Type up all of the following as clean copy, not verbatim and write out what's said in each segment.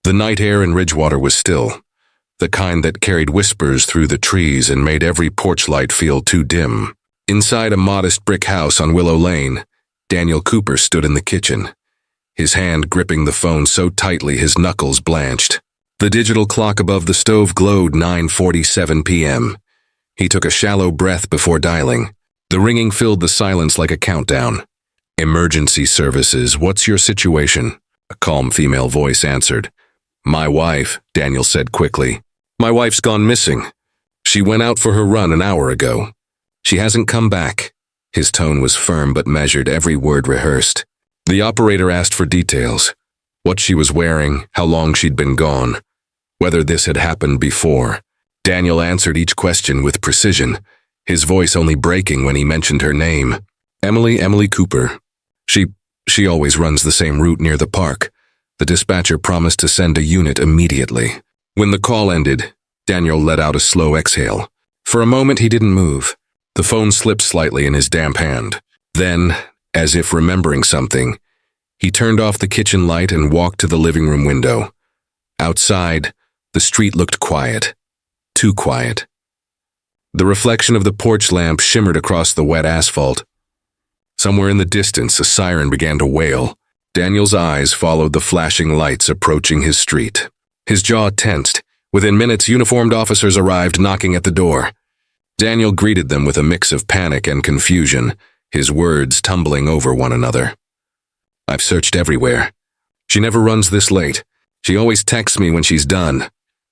The night air in Ridgewater was still, the kind that carried whispers through the trees and made every porch light feel too dim. Inside a modest brick house on Willow Lane, Daniel Cooper stood in the kitchen, his hand gripping the phone so tightly his knuckles blanched. The digital clock above the stove glowed 9:47 p.m. He took a shallow breath before dialing. The ringing filled the silence like a countdown. "Emergency services, what's your situation?" A calm female voice answered. "My wife," Daniel said quickly. "My wife's gone missing. She went out for her run an hour ago. She hasn't come back." His tone was firm but measured, every word rehearsed. The operator asked for details. What she was wearing, how long she'd been gone, whether this had happened before. Daniel answered each question with precision, his voice only breaking when he mentioned her name. Emily Cooper. She always runs the same route near the park." The dispatcher promised to send a unit immediately. When the call ended, Daniel let out a slow exhale. For a moment he didn't move. The phone slipped slightly in his damp hand. Then, as if remembering something, he turned off the kitchen light and walked to the living room window. Outside, the street looked quiet. Too quiet. The reflection of the porch lamp shimmered across the wet asphalt. Somewhere in the distance, a siren began to wail. Daniel's eyes followed the flashing lights approaching his street. His jaw tensed. Within minutes, uniformed officers arrived, knocking at the door. Daniel greeted them with a mix of panic and confusion, his words tumbling over one another. "I've searched everywhere. She never runs this late. She always texts me when she's done."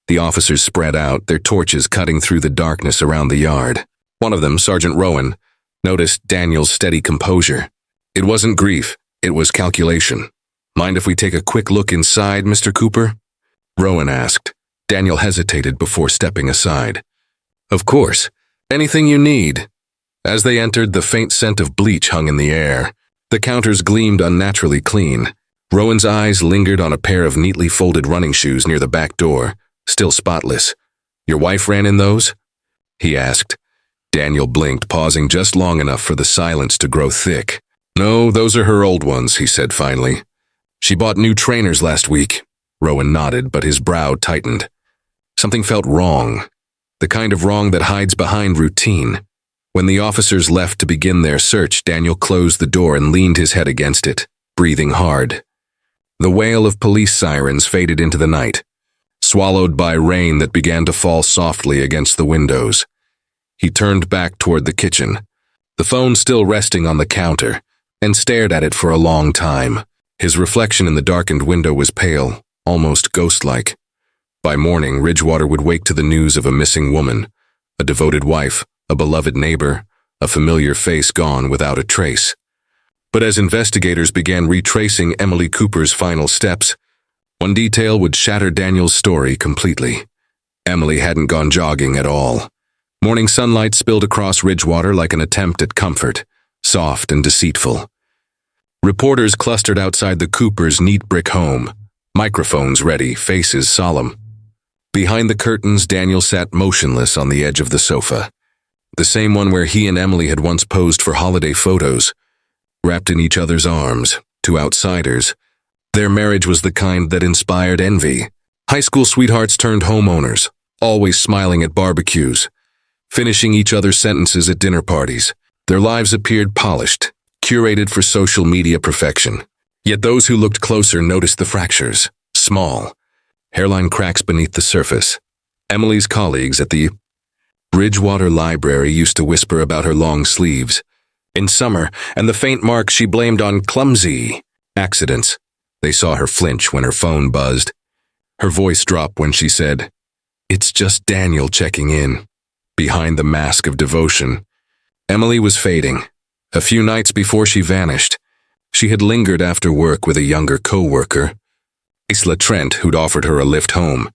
The officers spread out, their torches cutting through the darkness around the yard. One of them, Sergeant Rowan, noticed Daniel's steady composure. It wasn't grief, it was calculation. "Mind if we take a quick look inside, Mr. Cooper?" Rowan asked. Daniel hesitated before stepping aside. "Of course. Anything you need." As they entered, the faint scent of bleach hung in the air. The counters gleamed unnaturally clean. Rowan's eyes lingered on a pair of neatly folded running shoes near the back door, still spotless. "Your wife ran in those?" he asked. Daniel blinked, pausing just long enough for the silence to grow thick. "No, those are her old ones," he said finally. "She bought new trainers last week." Rowan nodded, but his brow tightened. Something felt wrong, the kind of wrong that hides behind routine. When the officers left to begin their search, Daniel closed the door and leaned his head against it, breathing hard. The wail of police sirens faded into the night, swallowed by rain that began to fall softly against the windows. He turned back toward the kitchen, the phone still resting on the counter, and stared at it for a long time. His reflection in the darkened window was pale, almost ghost-like. By morning, Ridgewater would wake to the news of a missing woman, a devoted wife, a beloved neighbor, a familiar face gone without a trace. But as investigators began retracing Emily Cooper's final steps, one detail would shatter Daniel's story completely. Emily hadn't gone jogging at all. Morning sunlight spilled across Ridgewater like an attempt at comfort, soft and deceitful. Reporters clustered outside the Coopers' neat brick home, microphones ready, faces solemn. Behind the curtains, Daniel sat motionless on the edge of the sofa, the same one where he and Emily had once posed for holiday photos, wrapped in each other's arms. To outsiders, their marriage was the kind that inspired envy. High school sweethearts turned homeowners, always smiling at barbecues, finishing each other's sentences at dinner parties. Their lives appeared polished, curated for social media perfection. Yet those who looked closer noticed the fractures, small, hairline cracks beneath the surface. Emily's colleagues at the Bridgewater Library used to whisper about her long sleeves in summer and the faint marks she blamed on clumsy accidents. They saw her flinch when her phone buzzed. Her voice dropped when she said, "It's just Daniel checking in." Behind the mask of devotion, Emily was fading. A few nights before she vanished, she had lingered after work with a younger co-worker, Isla Trent, who'd offered her a lift home.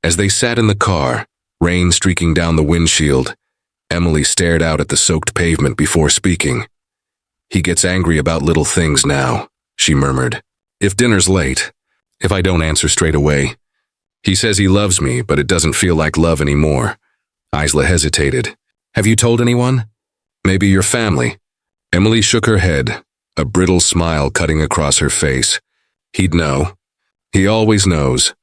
As they sat in the car, rain streaking down the windshield, Emily stared out at the soaked pavement before speaking. "He gets angry about little things now," she murmured. "If dinner's late, if I don't answer straight away. He says he loves me, but it doesn't feel like love anymore." Isla hesitated. "Have you told anyone? Maybe your family?" Emily shook her head, a brittle smile cutting across her face. "He'd know. He always knows.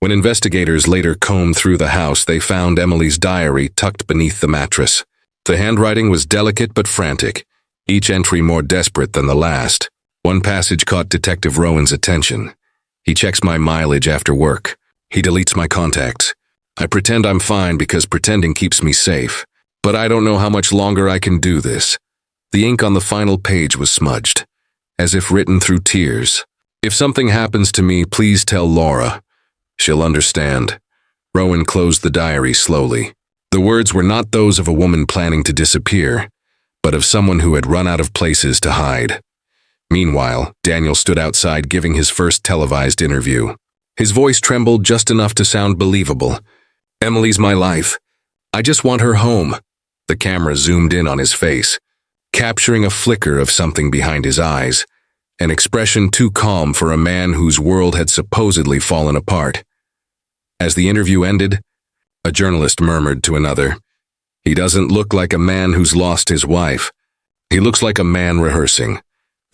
When investigators later combed through the house, they found Emily's diary tucked beneath the mattress. The handwriting was delicate but frantic, each entry more desperate than the last. One passage caught Detective Rowan's attention. He checks my mileage after work. He deletes my contacts. I pretend I'm fine because pretending keeps me safe. But I don't know how much longer I can do this. The ink on the final page was smudged, as if written through tears. If something happens to me, please tell Laura. She'll understand. Rowan closed the diary slowly. The words were not those of a woman planning to disappear, but of someone who had run out of places to hide. Meanwhile, Daniel stood outside giving his first televised interview. His voice trembled just enough to sound believable. Emily's my life. I just want her home. The camera zoomed in on his face, capturing a flicker of something behind his eyes, an expression too calm for a man whose world had supposedly fallen apart. As the interview ended, a journalist murmured to another, "He doesn't look like a man who's lost his wife. He looks like a man rehearsing."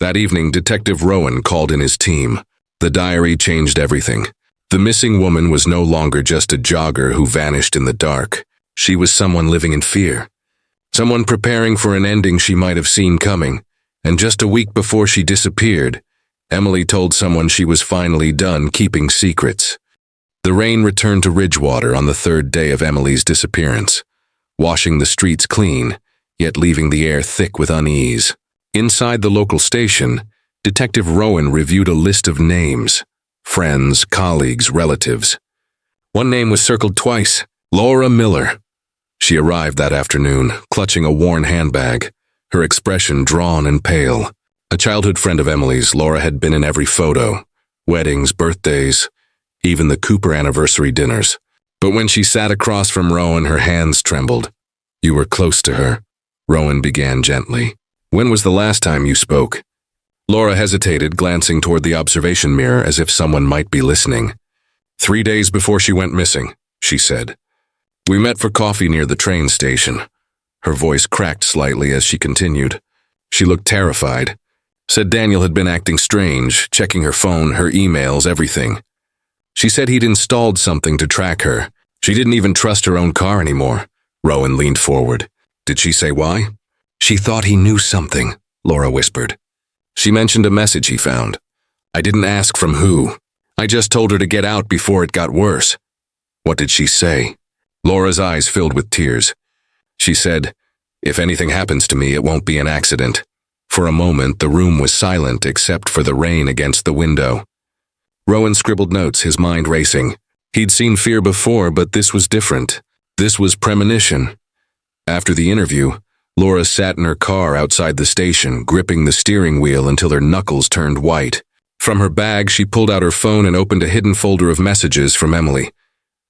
That evening, Detective Rowan called in his team. The diary changed everything. The missing woman was no longer just a jogger who vanished in the dark. She was someone living in fear. Someone preparing for an ending she might have seen coming. And just a week before she disappeared, Emily told someone she was finally done keeping secrets. The rain returned to Ridgewater on the third day of Emily's disappearance, washing the streets clean, yet leaving the air thick with unease. Inside the local station, Detective Rowan reviewed a list of names, friends, colleagues, relatives. One name was circled twice, Laura Miller. She arrived that afternoon, clutching a worn handbag, her expression drawn and pale. A childhood friend of Emily's, Laura had been in every photo, weddings, birthdays, even the Cooper anniversary dinners. But when she sat across from Rowan, her hands trembled. "You were close to her," Rowan began gently. "When was the last time you spoke?" Laura hesitated, glancing toward the observation mirror as if someone might be listening. 3 days before she went missing," she said. "We met for coffee near the train station." Her voice cracked slightly as she continued. She looked terrified. Said Daniel had been acting strange, checking her phone, her emails, everything. She said he'd installed something to track her. She didn't even trust her own car anymore. Rowan leaned forward. "Did she say why?" "She thought he knew something," Laura whispered. "She mentioned a message he found. I didn't ask from who. I just told her to get out before it got worse." "What did she say?" Laura's eyes filled with tears. She said, "If anything happens to me, it won't be an accident." For a moment, the room was silent except for the rain against the window. Rowan scribbled notes, his mind racing. He'd seen fear before, but this was different. This was premonition. After the interview, Laura sat in her car outside the station, gripping the steering wheel until her knuckles turned white. From her bag, she pulled out her phone and opened a hidden folder of messages from Emily.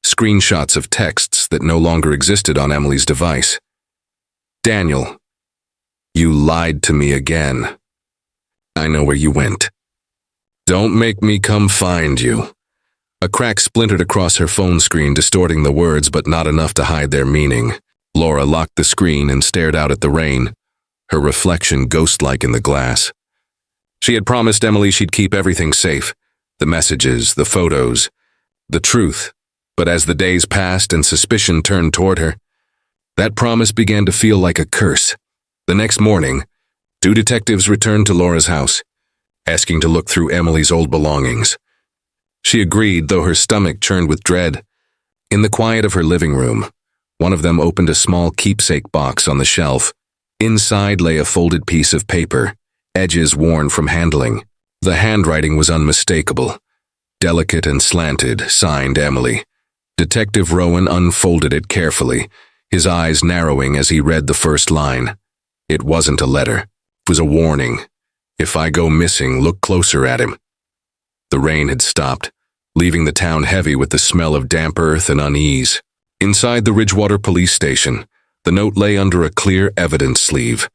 Screenshots of texts that no longer existed on Emily's device. "Daniel, you lied to me again. I know where you went. Don't make me come find you." A crack splintered across her phone screen, distorting the words, but not enough to hide their meaning. Laura locked the screen and stared out at the rain, her reflection ghost-like in the glass. She had promised Emily she'd keep everything safe, the messages, the photos, the truth. But as the days passed and suspicion turned toward her, that promise began to feel like a curse. The next morning, 2 detectives returned to Laura's house, asking to look through Emily's old belongings. She agreed, though her stomach churned with dread. In the quiet of her living room, one of them opened a small keepsake box on the shelf. Inside lay a folded piece of paper, edges worn from handling. The handwriting was unmistakable, delicate and slanted, signed Emily. Detective Rowan unfolded it carefully, his eyes narrowing as he read the first line. It wasn't a letter. It was a warning. "If I go missing, look closer at him." The rain had stopped, leaving the town heavy with the smell of damp earth and unease. Inside the Ridgewater police station, the note lay under a clear evidence sleeve,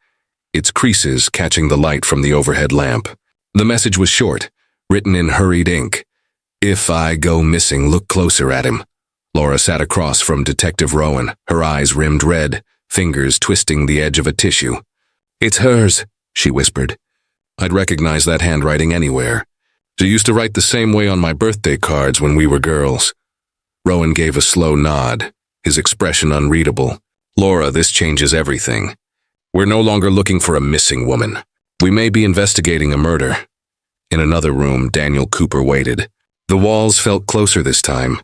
its creases catching the light from the overhead lamp. The message was short, written in hurried ink. "If I go missing, look closer at him." Laura sat across from Detective Rowan, her eyes rimmed red, fingers twisting the edge of a tissue. "It's hers," she whispered. "I'd recognize that handwriting anywhere. She used to write the same way on my birthday cards when we were girls." Rowan gave a slow nod, his expression unreadable. Laura, this changes everything. We're no longer looking for a missing woman. We may be investigating a murder. In another room, Daniel Cooper waited. The walls felt closer this time,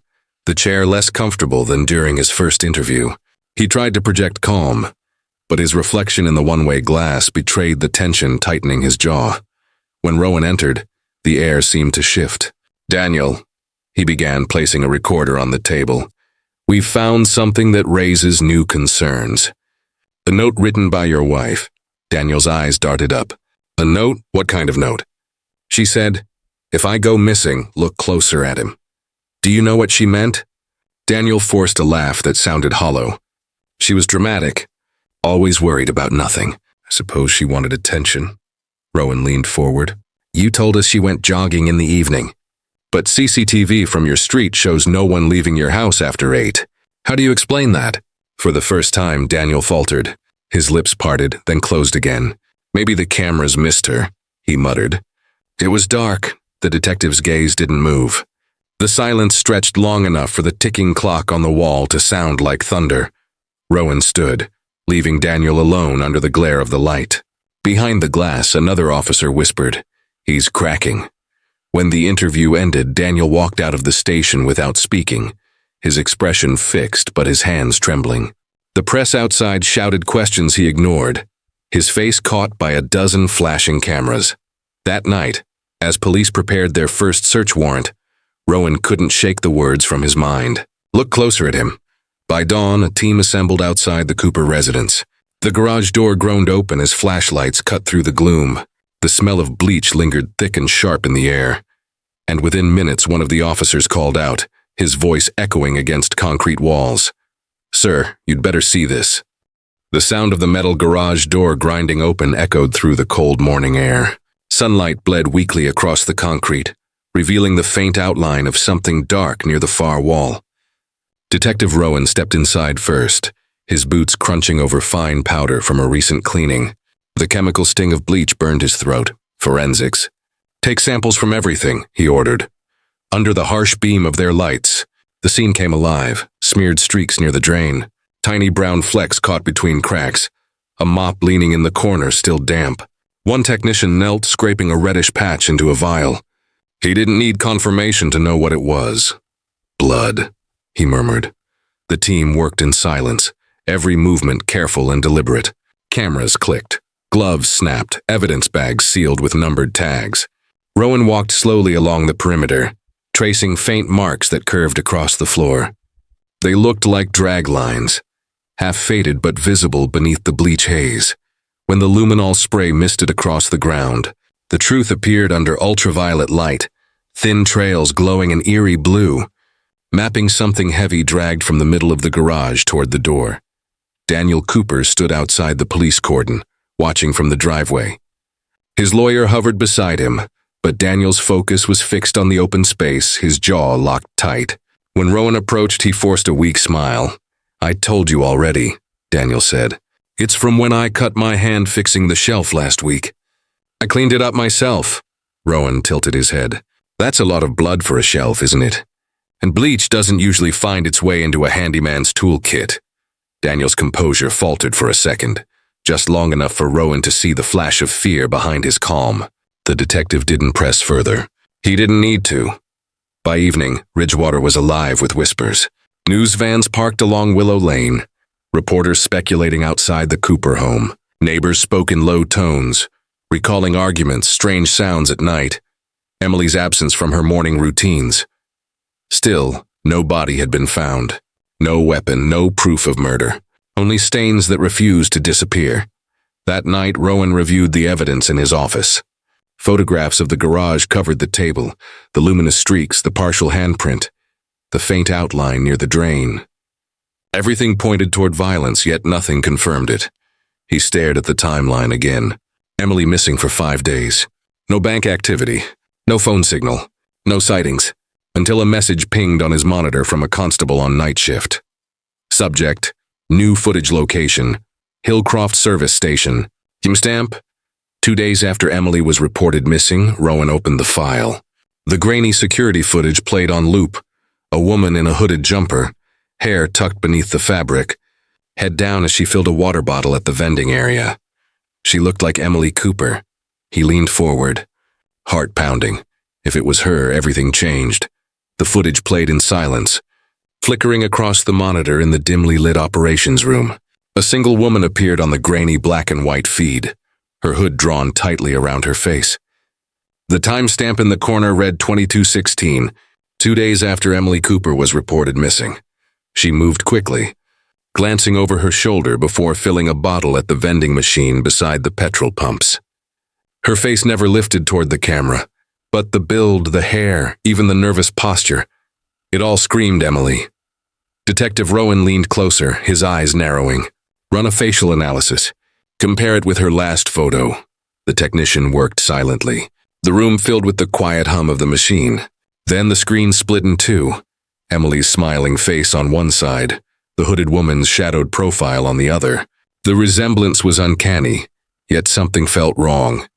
the chair less comfortable than during his first interview. He tried to project calm, but his reflection in the one-way glass betrayed the tension tightening his jaw. When Rowan entered, the air seemed to shift. Daniel, he began, placing a recorder on the table. We've found something that raises new concerns. A note written by your wife. Daniel's eyes darted up. A note? What kind of note? She said, if I go missing, look closer at him. Do you know what she meant? Daniel forced a laugh that sounded hollow. She was dramatic, always worried about nothing. I suppose she wanted attention. Rowan leaned forward. You told us she went jogging in the evening. But CCTV from your street shows no one leaving your house after 8. How do you explain that? For the first time, Daniel faltered. His lips parted, then closed again. Maybe the cameras missed her, he muttered. It was dark. The detective's gaze didn't move. The silence stretched long enough for the ticking clock on the wall to sound like thunder. Rowan stood, leaving Daniel alone under the glare of the light. Behind the glass, another officer whispered, He's cracking. When the interview ended, Daniel walked out of the station without speaking, his expression fixed but his hands trembling. The press outside shouted questions he ignored, his face caught by a dozen flashing cameras. That night, as police prepared their first search warrant, Rowan couldn't shake the words from his mind. Look closer at him. By dawn, a team assembled outside the Cooper residence. The garage door groaned open as flashlights cut through the gloom. The smell of bleach lingered thick and sharp in the air. And within minutes, one of the officers called out, his voice echoing against concrete walls. Sir, you'd better see this. The sound of the metal garage door grinding open echoed through the cold morning air. Sunlight bled weakly across the concrete, revealing the faint outline of something dark near the far wall. Detective Rowan stepped inside first, his boots crunching over fine powder from a recent cleaning. The chemical sting of bleach burned his throat. Forensics. Take samples from everything, he ordered. Under the harsh beam of their lights, the scene came alive, smeared streaks near the drain, tiny brown flecks caught between cracks, a mop leaning in the corner still damp. One technician knelt, scraping a reddish patch into a vial. He didn't need confirmation to know what it was. Blood, he murmured. The team worked in silence, every movement careful and deliberate. Cameras clicked. Gloves snapped, evidence bags sealed with numbered tags. Rowan walked slowly along the perimeter, tracing faint marks that curved across the floor. They looked like drag lines, half faded but visible beneath the bleach haze. When the luminol spray misted across the ground, the truth appeared under ultraviolet light, thin trails glowing an eerie blue, mapping something heavy dragged from the middle of the garage toward the door. Daniel Cooper stood outside the police cordon, watching from the driveway. His lawyer hovered beside him, but Daniel's focus was fixed on the open space, his jaw locked tight. When Rowan approached, he forced a weak smile. I told you already, Daniel said. It's from when I cut my hand fixing the shelf last week. I cleaned it up myself. Rowan tilted his head. That's a lot of blood for a shelf, isn't it? And bleach doesn't usually find its way into a handyman's toolkit. Daniel's composure faltered for a second, just long enough for Rowan to see the flash of fear behind his calm. The detective didn't press further. He didn't need to. By evening, Ridgewater was alive with whispers. News vans parked along Willow Lane, reporters speculating outside the Cooper home. Neighbors spoke in low tones, recalling arguments, strange sounds at night, Emily's absence from her morning routines. Still, no body had been found. No weapon, no proof of murder. Only stains that refused to disappear. That night, Rowan reviewed the evidence in his office. Photographs of the garage covered the table, the luminous streaks, the partial handprint, the faint outline near the drain. Everything pointed toward violence, yet nothing confirmed it. He stared at the timeline again. Emily missing for 5 days. No bank activity, no phone signal, no sightings, until a message pinged on his monitor from a constable on night shift. Subject, new footage location, Hillcroft Service Station. Timestamp? 2 days after Emily was reported missing, Rowan opened the file. The grainy security footage played on loop, A woman in a hooded jumper, hair tucked beneath the fabric, head down as she filled a water bottle at the vending area. She looked like Emily Cooper. He leaned forward, heart pounding. If it was her, everything changed. The footage played in silence, flickering across the monitor in the dimly lit operations room. A single woman appeared on the grainy black and white feed, her hood drawn tightly around her face. The timestamp in the corner read 22:16, 2 days after Emily Cooper was reported missing. She moved quickly, glancing over her shoulder before filling a bottle at the vending machine beside the petrol pumps. Her face never lifted toward the camera, but the build, the hair, even the nervous posture, it all screamed Emily. Detective Rowan leaned closer, his eyes narrowing. Run a facial analysis. Compare it with her last photo. The technician worked silently. The room filled with the quiet hum of the machine. Then the screen split in two. Emily's smiling face on one side, the hooded woman's shadowed profile on the other. The resemblance was uncanny, yet something felt wrong.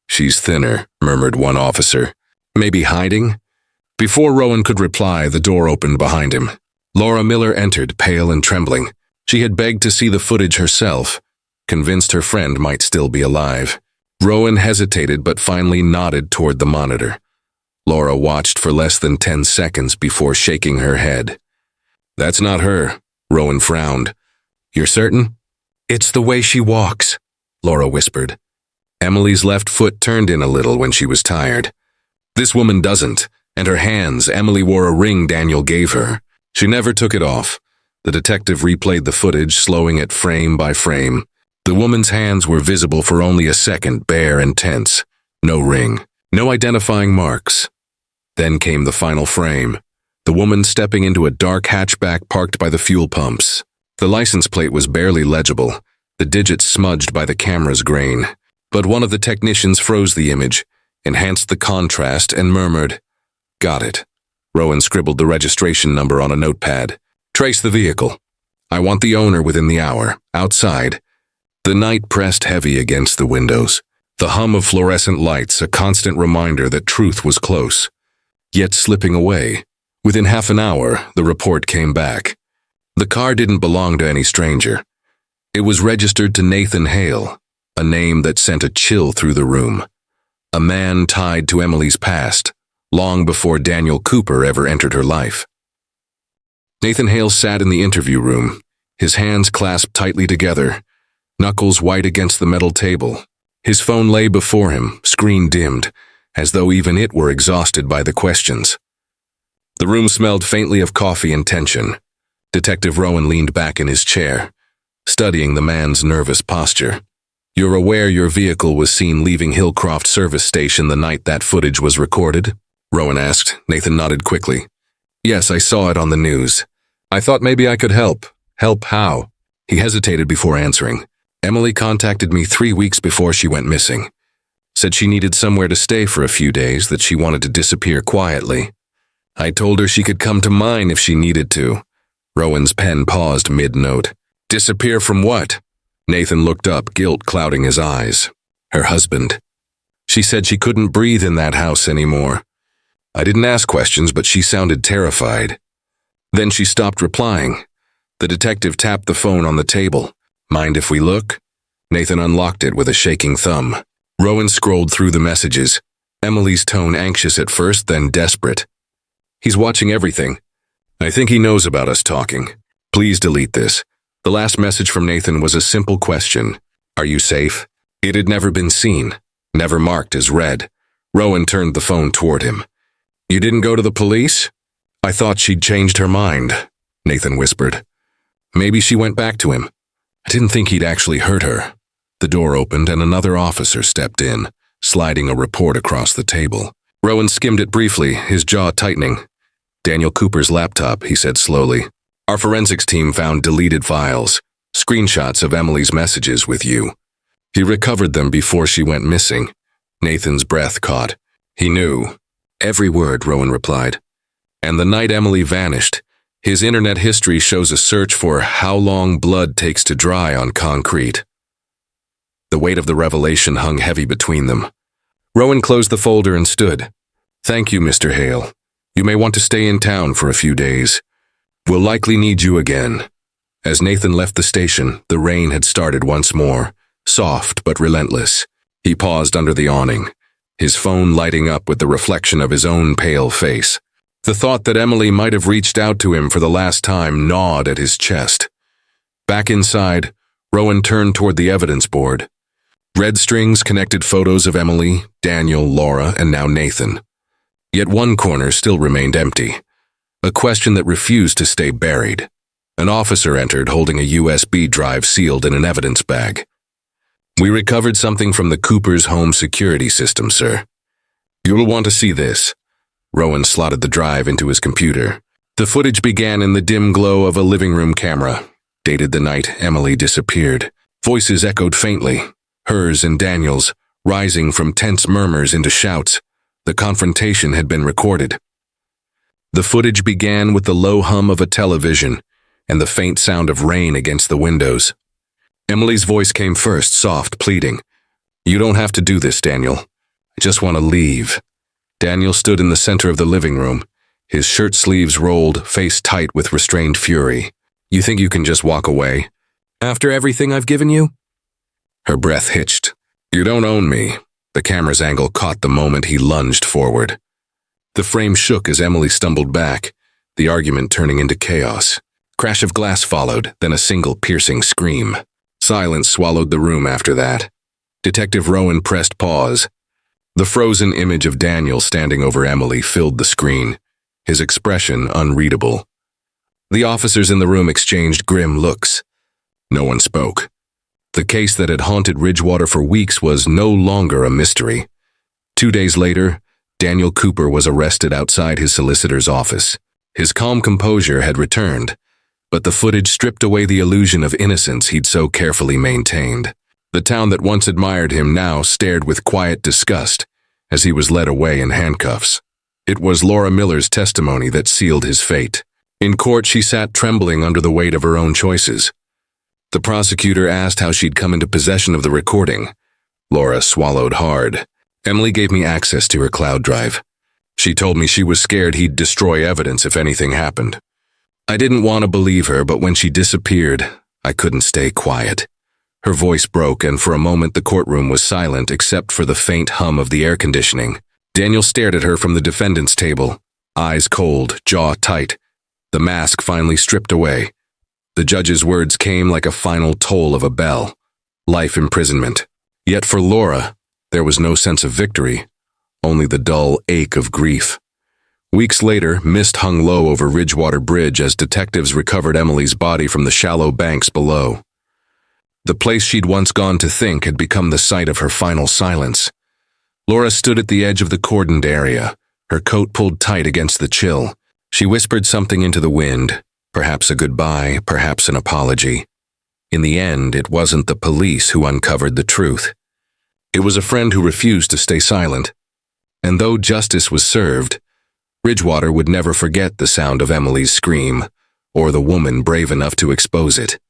"She's thinner," murmured one officer. "Maybe hiding?" Before Rowan could reply, the door opened behind him. Laura Miller entered, pale and trembling. She had begged to see the footage herself, convinced her friend might still be alive. Rowan hesitated but finally nodded toward the monitor. Laura watched for less than 10 seconds before shaking her head. "That's not her," Rowan frowned. "You're certain?" "It's the way she walks," Laura whispered. Emily's left foot turned in a little when she was tired. "This woman doesn't, and her hands, Emily wore a ring Daniel gave her. She never took it off." The detective replayed the footage, slowing it frame by frame. The woman's hands were visible for only a second, bare and tense. No ring, no identifying marks. Then came the final frame. The woman stepping into a dark hatchback parked by the fuel pumps. The license plate was barely legible, the digits smudged by the camera's grain. But one of the technicians froze the image, enhanced the contrast, and murmured, "Got it." Rowan scribbled the registration number on a notepad. "Trace the vehicle. I want the owner within the hour, outside." The night pressed heavy against the windows. The hum of fluorescent lights, a constant reminder that truth was close, yet slipping away. Within half an hour, the report came back. The car didn't belong to any stranger. It was registered to Nathan Hale, a name that sent a chill through the room. A man tied to Emily's past, long before Daniel Cooper ever entered her life. Nathan Hale sat in the interview room, his hands clasped tightly together, knuckles white against the metal table. His phone lay before him, screen dimmed, as though even it were exhausted by the questions. The room smelled faintly of coffee and tension. Detective Rowan leaned back in his chair, studying the man's nervous posture. "You're aware your vehicle was seen leaving Hillcroft Service Station the night that footage was recorded?" Rowan asked. Nathan nodded quickly. "Yes, I saw it on the news. I thought maybe I could help." "Help how?" He hesitated before answering. "Emily contacted me 3 weeks before she went missing. Said she needed somewhere to stay for a few days, that she wanted to disappear quietly. I told her she could come to mine if she needed to." Rowan's pen paused mid-note. "Disappear from what?" Nathan looked up, guilt clouding his eyes. "Her husband. She said she couldn't breathe in that house anymore. I didn't ask questions, but she sounded terrified. Then she stopped replying." The detective tapped the phone on the table. "Mind if we look?" Nathan unlocked it with a shaking thumb. Rowan scrolled through the messages, Emily's tone anxious at first, then desperate. "He's watching everything. I think he knows about us talking. Please delete this." The last message from Nathan was a simple question. "Are you safe?" It had never been seen, never marked as read. Rowan turned the phone toward him. "You didn't go to the police?" "I thought she'd changed her mind," Nathan whispered. "Maybe she went back to him. I didn't think he'd actually hurt her." The door opened and another officer stepped in, sliding a report across the table. Rowan skimmed it briefly, his jaw tightening. "Daniel Cooper's laptop," he said slowly. "Our forensics team found deleted files, screenshots of Emily's messages with you. He recovered them before she went missing." Nathan's breath caught. He knew. "Every word," Rowan replied. "And the night Emily vanished, his internet history shows a search for how long blood takes to dry on concrete." The weight of the revelation hung heavy between them. Rowan closed the folder and stood. "Thank you, Mr. Hale. You may want to stay in town for a few days. We'll likely need you again." As Nathan left the station, the rain had started once more, soft but relentless. He paused under the awning, his phone lighting up with the reflection of his own pale face. The thought that Emily might have reached out to him for the last time gnawed at his chest. Back inside, Rowan turned toward the evidence board. Red strings connected photos of Emily, Daniel, Laura, and now Nathan. Yet one corner still remained empty, a question that refused to stay buried. An officer entered holding a USB drive sealed in an evidence bag. "We recovered something from the Cooper's home security system, sir. You'll want to see this." Rowan slotted the drive into his computer. The footage began in the dim glow of a living room camera, dated the night Emily disappeared. Voices echoed faintly, hers and Daniel's, rising from tense murmurs into shouts. The confrontation had been recorded. The footage began with the low hum of a television and the faint sound of rain against the windows. Emily's voice came first, soft, pleading. "You don't have to do this, Daniel. I just want to leave." Daniel stood in the center of the living room, his shirt sleeves rolled, face tight with restrained fury. "You think you can just walk away? After everything I've given you?" Her breath hitched. "You don't own me." The camera's angle caught the moment he lunged forward. The frame shook as Emily stumbled back, the argument turning into chaos. Crash of glass followed, then a single piercing scream. Silence swallowed the room after that. Detective Rowan pressed pause. The frozen image of Daniel standing over Emily filled the screen, his expression unreadable. The officers in the room exchanged grim looks. No one spoke. The case that had haunted Ridgewater for weeks was no longer a mystery. 2 days later, Daniel Cooper was arrested outside his solicitor's office. His calm composure had returned, but the footage stripped away the illusion of innocence he'd so carefully maintained. The town that once admired him now stared with quiet disgust as he was led away in handcuffs. It was Laura Miller's testimony that sealed his fate. In court, she sat trembling under the weight of her own choices. The prosecutor asked how she'd come into possession of the recording. Laura swallowed hard. "Emily gave me access to her cloud drive. She told me she was scared he'd destroy evidence if anything happened. I didn't want to believe her, but when she disappeared, I couldn't stay quiet." Her voice broke, and for a moment the courtroom was silent except for the faint hum of the air conditioning. Daniel stared at her from the defendant's table, eyes cold, jaw tight, the mask finally stripped away. The judge's words came like a final toll of a bell. Life imprisonment. Yet for Laura, there was no sense of victory, only the dull ache of grief. Weeks later, mist hung low over Ridgewater Bridge as detectives recovered Emily's body from the shallow banks below. The place she'd once gone to think had become the site of her final silence. Laura stood at the edge of the cordoned area, her coat pulled tight against the chill. She whispered something into the wind, perhaps a goodbye, perhaps an apology. In the end, it wasn't the police who uncovered the truth. It was a friend who refused to stay silent. And though justice was served, Ridgewater would never forget the sound of Emily's scream, or the woman brave enough to expose it.